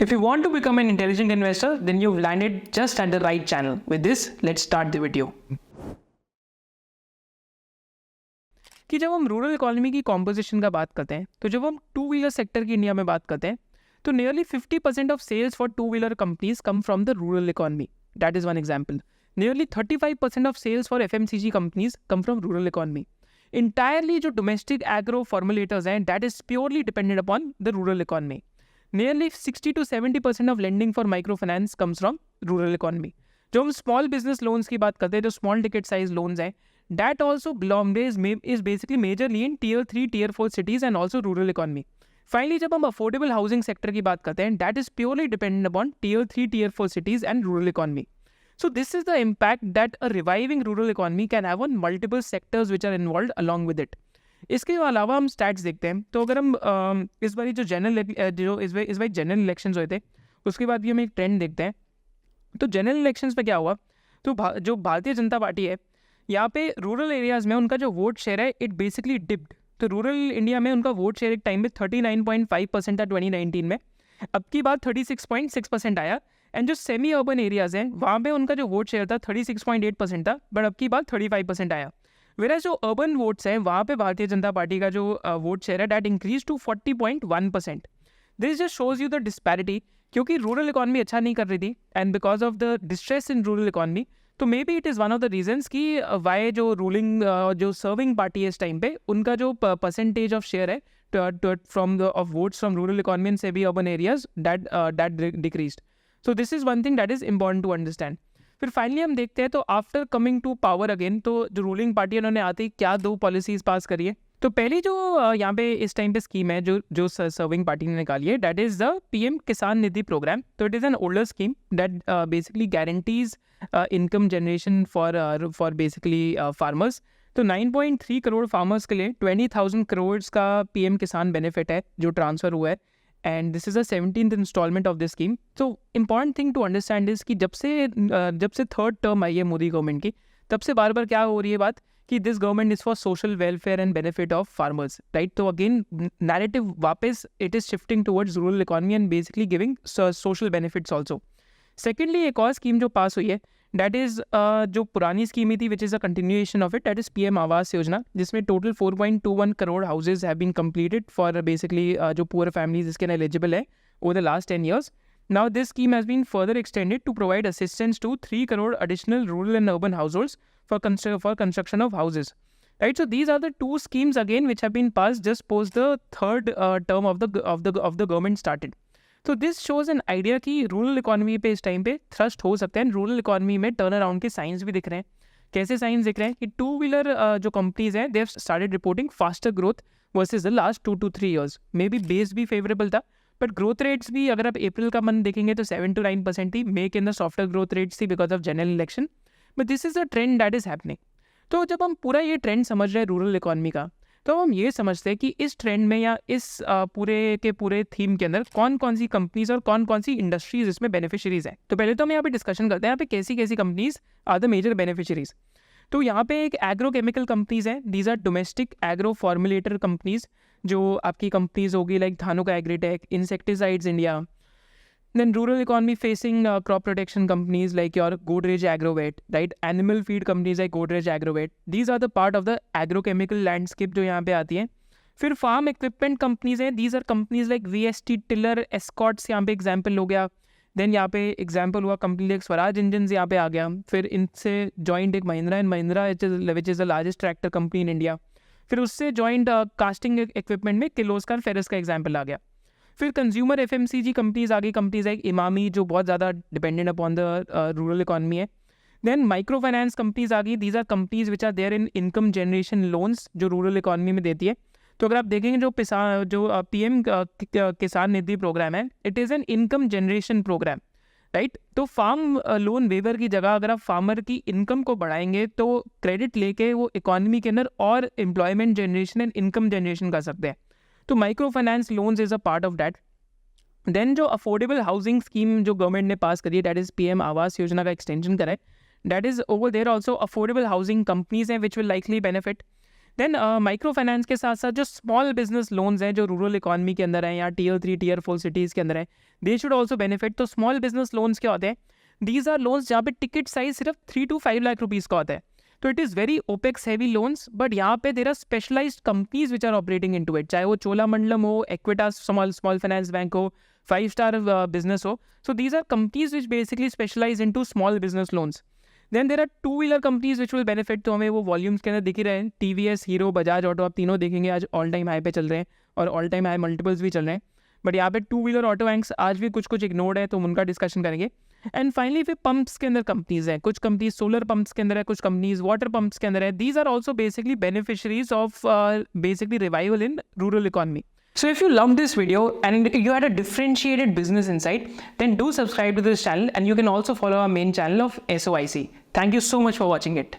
If you want to become an intelligent investor, then you've landed just at the right channel. With this, let's start the video. कि जब हम rural economy की composition का बात करते हैं, तो जब हम टू व्हीलर सेक्टर की इंडिया में बात करते हैं, तो nearly 50% of sales for two wheeler companies come from the rural economy. That is one example. Nearly 35% of sales for FMCG companies come from rural economy. Entirely जो domestic agro formulators हैं, that is purely dependent upon the rural economy. Nearly 60 to 70% of lending for microfinance comes from rural economy. जो हम small business loans की बात करते हैं, जो small ticket size loans हैं, that also is basically majorly in tier 3, tier 4 cities and also rural economy. Finally, जब हम affordable housing sector की बात करते हैं, that is purely dependent upon tier 3, tier 4 cities and rural economy. So this is the impact that a reviving rural economy can have on multiple sectors which are involved along with it. इसके अलावा हम stats देखते हैं, तो अगर हम इस बार जो इस बार जनरल इलेक्शंस हुए थे, उसके बाद भी हम एक ट्रेंड देखते हैं. तो जनरल इलेक्शंस पे क्या हुआ, तो जो भारतीय जनता पार्टी है, यहाँ पे रूरल एरियाज़ में उनका जो वोट शेयर है, इट बेसिकली डिप्ड. तो रूरल इंडिया में उनका वोट शेयर एक टाइम में 39.5% था 2019 में. अब की बात 36.6% आया. एंड जो सेमी अर्बन एरियाज़ हैं, वहाँ पे उनका जो वोट शेयर था 36.8% था, बट अब की बात 35% आया. Whereas जो अर्बन वोट्स हैं, वहाँ पे भारतीय जनता पार्टी का जो वोट शेयर है, that increase to 40.1%. This just shows you the disparity, क्योंकि रूरल इकॉनमी अच्छा नहीं कर रही थी, and because of the distress in rural economy, तो maybe it is one of the reasons कि वाई जो रूलिंग जो सर्विंग पार्टी है इस टाइम पे, उनका जो परसेंटेज ऑफ शेयर है from the of votes from rural economy and से भी urban areas, that decreased. So this is one thing that is important to understand. फिर फाइनली हम देखते हैं, तो after coming to power again, तो जो रूलिंग पार्टी है, उन्होंने आते ही क्या दो पॉलिसीज़ पास करी है. तो पहली जो यहाँ पे इस टाइम पे स्कीम है जो सर्विंग पार्टी ने निकाली है, that is the PM Kisan Nidhi programme. तो it is an older scheme that basically guarantees income generation for basically farmers. तो 9.3 करोड़ फार्मर्स के लिए 20,000 करोड़ का PM किसान बेनिफिट है जो ट्रांसफ़र हुआ है. And this is the 17th instalment of this scheme. तो important thing to understand is कि जब से थर्ड टर्म आई है मोदी गवर्नमेंट की, तब से बार बार क्या हो रही है बात कि this government is for social welfare and benefit of farmers, right. तो अगेन नैरेटिव वापस it is shifting towards rural economy and basically giving social benefits also. Secondly, एक और स्कीम जो पास हुई है, डैट इज़ जो पुरानी स्कीम ही थी, which is a continuation of it, that is PM Awas Yojana, जिसमें total 4.21 crore houses have been completed for basically जो पुअर फैमिलीज इसके एलिजिबल है over the last 10 years. Now this scheme has been further extended to provide assistance to 3 crore additional rural and urban households for construction of houses. Right, so these are the two schemes again which have been passed just post the third term of the government started. तो this shows an idea कि rural economy पे इस time पे thrust हो सकता है. Rural economy में turn around के साइंस भी दिख रहे हैं. कैसे साइंस दिख रहे हैं कि टू व्हीलर जो कंपनीज हैं, they have started reporting faster growth versus the last 2 to 3 years. May be base भी फेवरेबल था, बट ग्रोथ रेट्स भी अगर आप अप्रैल का मंथ देखेंगे तो 7 to 9% थी. मे के अंदर सॉफ्टर ग्रोथ रेट्स थी because of general election, but this is a trend that is happening. तो जब हम पूरा ये ट्रेंड समझ रहे हैं रूरल इकॉनमी का, तो हम ये समझते हैं कि इस ट्रेंड में या इस पूरे के पूरे थीम के अंदर कौन कौन सी कंपनीज और कौन कौन सी इंडस्ट्रीज इसमें बेनिफिशरीज हैं. तो पहले तो हम यहाँ पे डिस्कशन करते हैं यहाँ पे कैसी कैसी companies are the major beneficiaries. तो यहाँ पे एक एग्रोकेमिकल कंपनीज हैं. These are domestic agro formulator companies, जो आपकी कंपनीज होगी like Dhanuka Agritech, insecticides India. Then rural economy facing crop protection companies like your Godrej Agrovet, right? Animal feed companies like Godrej Agrovet. These are the part of the agrochemical landscape जो यहाँ पे आती हैं. फिर farm equipment companies हैं. These are companies like VST Tiller, Escorts यहाँ पे example हो गया. Then यहाँ पे example हुआ company like स्वराज Engines यहाँ पे आ गया. फिर इनसे joined एक Mahindra which is the largest tractor company in India. फिर उससे joined casting equipment में Kirloskar Ferris का example आ गया. फिर कंज्यूमर FMCG कंपनीज आ गई, कंपनीज लाइक इमामी जो बहुत ज़्यादा dependent upon the rural economy है. देन माइक्रो फाइनेंस कंपनीज आ गई. These are companies which are there in income generation loans जो रूरल इकॉनमी में देती है. तो अगर आप देखेंगे जो PM किसान निधि प्रोग्राम है, it is an income generation programme, right. तो फार्म लोन वेवर की जगह अगर आप फार्मर की इनकम को बढ़ाएंगे तो क्रेडिट लेके वो इकॉनमी के अंदर और employment generation and income generation कर सकते हैं. तो micro finance loans is a part of that. Then जो अफोर्डेबल हाउसिंग स्कीम जो गवर्नमेंट ने पास करी है, डैट इज़ PM आवास योजना का एक्सटेंशन करा है. That is over there also affordable housing companies हैं which will likely benefit. Then micro finance के साथ साथ जो स्मॉल बिजनेस लोन्स हैं जो रूरल इकॉनमी के अंदर हैं या Tier 3 Tier 4 सिटीज़ के अंदर है, दे शुड ऑल्सो बेनिफिट। तो स्मॉल बिजनेस लोन्स क्या होते हैं? दीज आर लोन्स जहाँ पे टिकट साइज सिर्फ 3 to 5 लाख रुपीज़ का होता है। तो it is very opex heavy loans, but यहाँ पे there are specialised companies which are operating into it, चाहे वो चोलामंडलम हो, एक्विटास स्मॉल फाइनेंस बैंक हो, 5 स्टार बिजनेस हो। So these are companies which basically specialise into small business loans. Then there are 2 wheeler companies which will benefit. तो हमें वो volumes के अंदर दिख ही रहे हैं, TVS, हीरो, बजाज ऑटो, आप तीनों देखेंगे आज ऑल टाइम हाई पे चल रहे हैं और ऑल टाइम हाई मल्टीपल्स भी चल रहे हैं। बट यहाँ पे 2 व्हीलर ऑटो बैंक्स आज भी कुछ इग्नोर्ड है, तो हम उनका डिस्कशन करेंगे। एंड फाइनली फिर पंप्स के अंदर कंपनीज हैं, कुछ कंपनीज सोलर पंप्स के अंदर है, कुछ कंपनीज वाटर पंप्स के अंदर है। These are also basically beneficiaries of basically revival in rural economy. So if you loved this video and you had a differentiated business insight, then do subscribe to this channel, and you can also follow our main channel of SOIC. Thank you so much for watching it.